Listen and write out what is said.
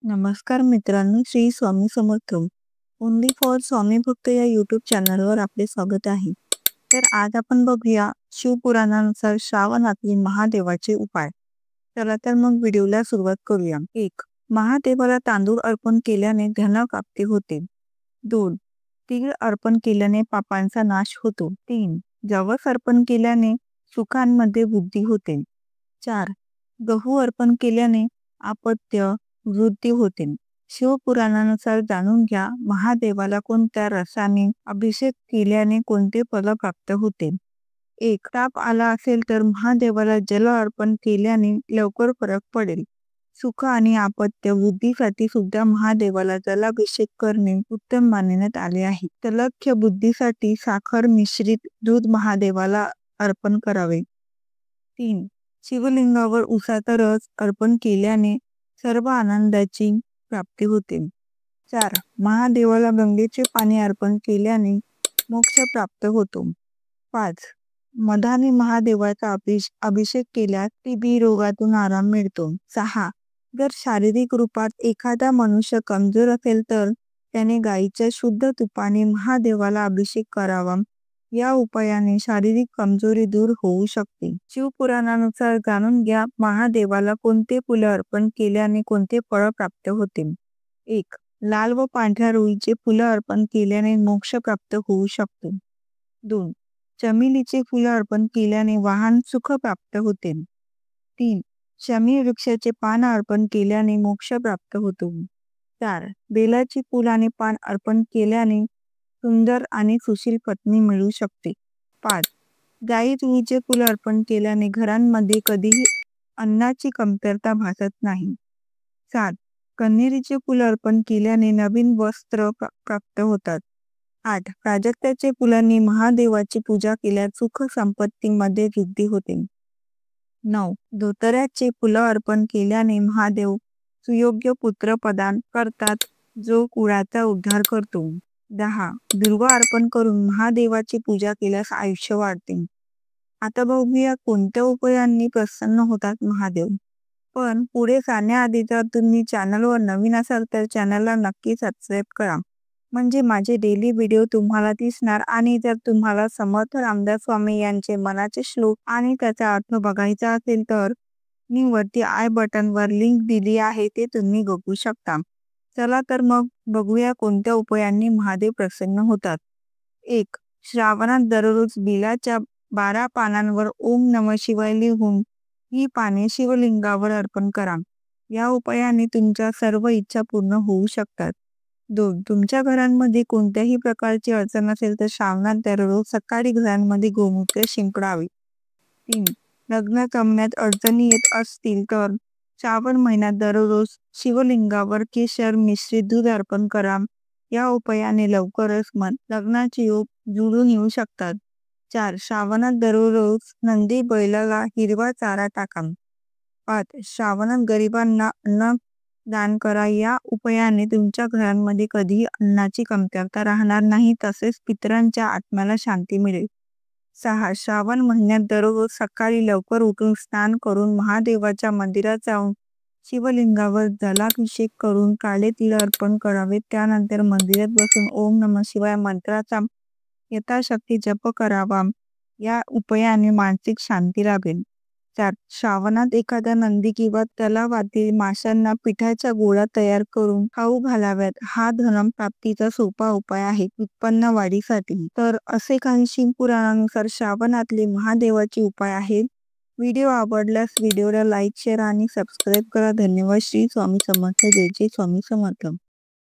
नमस्कार मित्रांनो, Shri Swami Samarth. Only for स्वामी भक्त या यूट्यूब चॅनलवर आपले स्वागत आहे. तर आज आपण बघूया शिवपुराणानुसार श्रावणातील महादेवाचे उपाय. चला तर मग व्हिडिओला सुरुवात करूया. 1. महादेवाला तांदूळ अर्पण केल्याने धनप्राप्ती होते. 2. तीळ अर्पण केल्याने पापांचा नाश होतो. 3. जवस अर्पण केल्याने सुखांमध्ये वृद्धी होते. 4. गहू अर्पण केल्याने अपत्य वृद्धी होते. शिवपुराणानुसार जाणून घ्या, महादेवाला कोणत्या रसाने अभिषेक केल्याने कोणते फल प्राप्त होते. 1. ताप आला असेल तर महादेवाला जल अर्पण केल्याने लवकर फरक पडेल. सुख आणि अपत्य वृद्धीसाठी सुद्धा महादेवाला जलाभिषेक करणे उत्तम मानण्यात आले आहे. तलख्य बुद्धीसाठी साखर मिश्रित दूध महादेवाला अर्पण करावे. 3. शिवलिंगावर उसाचा रस अर्पण केल्याने सर्व आनंदाची प्राप्ती होते. 4. महादेवाला गंगेचे पाणी अर्पण केल्याने मोक्ष प्राप्त होतो. 5. मधाने महादेवाचा अभिषेक केल्यास टीबी रोगातून आराम मिळतो. 6. जर शारीरिक रूपात एखादा मनुष्य कमजोर असेल तर त्याने गायीच्या शुद्ध तुपाने महादेवाला अभिषेक करावा. या उपायाने शारीरिक कमजोरी दूर होऊ शकते. शिवपुराणानुसार जाणून घ्या, महादेवाला कोणते फुले अर्पण केल्याने कोणते फळ प्राप्त होते. 1. लाल व पांढऱ्या रुईचे फुले अर्पण केल्याने मोक्ष प्राप्त होऊ शकतो. 2. चमेलीचे फुले अर्पण केल्याने वाहन सुख प्राप्त होते. 3. शमी वृक्षाचे पान अर्पण केल्याने मोक्ष प्राप्त होतो. 4. बेलाची फूल आणि पान अर्पण केल्याने सुंदर आणि सुशील पत्नी मिळू शकते. 5. गाई तुळीचे फुल अर्पण केल्याने घरांमध्ये कधीही अन्नाची कमतरता भासत नाही. 7. कन्हेरीचे फुल अर्पण केल्याने नवीन वस्त्र प्राप्त होतात. 8. प्राजक्ताचे फुलांनी महादेवाची पूजा केल्यास सुख संपत्तीमध्ये वृद्धी होते. 9. धोतऱ्याचे फुलं अर्पण केल्याने महादेव सुयोग्य पुत्र प्रदान करतात, जो कुळाचा उद्धार करतो. 10. दुर्वा अर्पण करून महादेवाची पूजा केल्यास आयुष्य वाढते. आता बघूया कोणत्या उपायांनी प्रसन्न होतात महादेव. पण पुढे जाण्याआधी जर तुम्ही चॅनलवर नवीन असाल तर चॅनलला नक्की सबस्क्राईब करा, म्हणजे माझे डेली व्हिडिओ तुम्हाला दिसणार. आणि जर तुम्हाला समर्थ रामदास स्वामी यांचे मनाचे श्लोक आणि त्याचा अर्थ बघायचा असेल तर मी वरती आय बटनवर लिंक दिली आहे, ते तुम्ही बघू शकता. चला तर मग बघूया कोणत्या उपायांनी महादेव प्रसन्न होतात. 1. श्रावणात दररोज बिलाच्या 12 पानांवर ओम नमः शिवाय लिहून ही पाने शिवलिंगावर अर्पण करा. या उपायाने तुमच्या सर्व इच्छा पूर्ण होऊ शकतात. 2. तुमच्या घरांमध्ये कोणत्याही प्रकारची अडचण असेल तर श्रावणात दररोज सकाळी घरांमध्ये गोमूत्र शिंपडावे. 3. लग्न जमण्यात अडचणी येत असतील तर श्रावण महिन्यात दररोज शिवलिंगावर केशर मिश्रित दूध अर्पण करा. या उपायाने लवकरच लग्नाचे योग जुळून येऊ शकतात. 4. श्रावणात दररोज नंदी बैलाला हिरवा चारा टाका. 5. श्रावणात गरिबांना अन्न दान करा. या उपायाने तुमच्या घरांमध्ये कधीही अन्नाची कमतरता राहणार नाही, तसेच पितरांच्या आत्म्याला शांती मिळेल. 6. श्रावण महिन्यात दररोज सकाळी लवकर उठून स्नान करून महादेवाच्या मंदिरात जाऊन शिवलिंगावर जलाभिषेक करून काळे तीळ अर्पण करावे. त्यानंतर मंदिरात बसून ओम नमः शिवाय मंत्राचा यथाशक्ती जप करावा. या उपायाने मानसिक शांती लाभेल. 4. श्रावणात एखाद्या नंदी किंवा तलावातील माशांना पिठाच्या गोळा तयार करून खाऊ घालाव्यात. हा धनप्राप्तीचा सोपा उपाय आहे उत्पन्न वाढीसाठी. तर असे काही शिवपुराणानुसार श्रावणातले महादेवाचे उपाय आहेत. व्हिडिओ आवडल्यास व्हिडिओला लाईक, शेअर आणि सबस्क्राईब करा. धन्यवाद. श्री स्वामी समर्थ. जय जय स्वामी समर्थ.